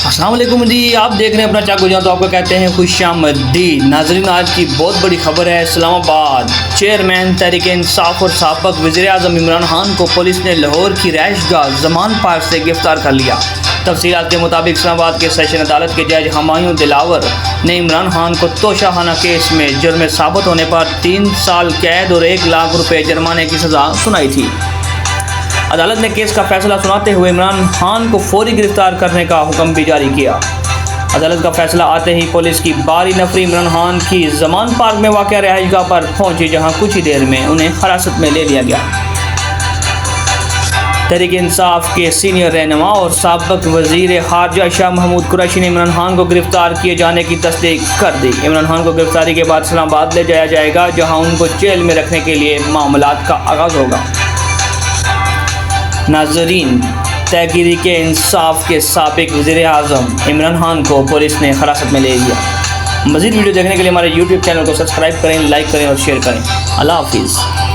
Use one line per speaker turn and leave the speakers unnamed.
السلام علیکم جی، آپ دیکھ رہے ہیں اپنا چاکو جہاں، تو آپ کو کہتے ہیں خوش آمدید ناظرین۔ آج کی بہت بڑی خبر ہے۔ اسلام آباد چیئرمین تحریک انصاف اور سابق وزیر اعظم عمران خان کو پولیس نے لاہور کی رہائش گاہ زمان پارک سے گرفتار کر لیا۔ تفصیلات کے مطابق اسلام آباد کے سیشن عدالت کے جج ہمایوں دلاور نے عمران خان کو توشہ خانہ کیس میں جرم ثابت ہونے پر 3 سال قید اور 1 لاکھ روپے جرمانے کی سزا سنائی تھی۔ عدالت نے کیس کا فیصلہ سناتے ہوئے عمران خان کو فوری گرفتار کرنے کا حکم بھی جاری کیا۔ عدالت کا فیصلہ آتے ہی پولیس کی باری نفری عمران خان کی زمان پارک میں واقع رہائش گاہ پر پہنچی، جہاں کچھ ہی دیر میں انہیں حراست میں لے لیا گیا۔ تحریک انصاف کے سینئر رہنما اور سابق وزیر خارجہ شاہ محمود قریشی نے عمران خان کو گرفتار کیے جانے کی تصدیق کر دی۔ عمران خان کو گرفتاری کے بعد اسلام آباد لے جایا جائے گا، جہاں ان کو جیل میں رکھنے کے لیے معاملات کا آغاز ہوگا۔ ناظرین، تحریک انصاف کے سابق وزیر اعظم عمران خان کو پولیس نے حراست میں لے لیا۔ مزید ویڈیو دیکھنے کے لیے ہمارے YouTube چینل کو سبسکرائب کریں، لائک کریں اور شیئر کریں۔ اللہ حافظ۔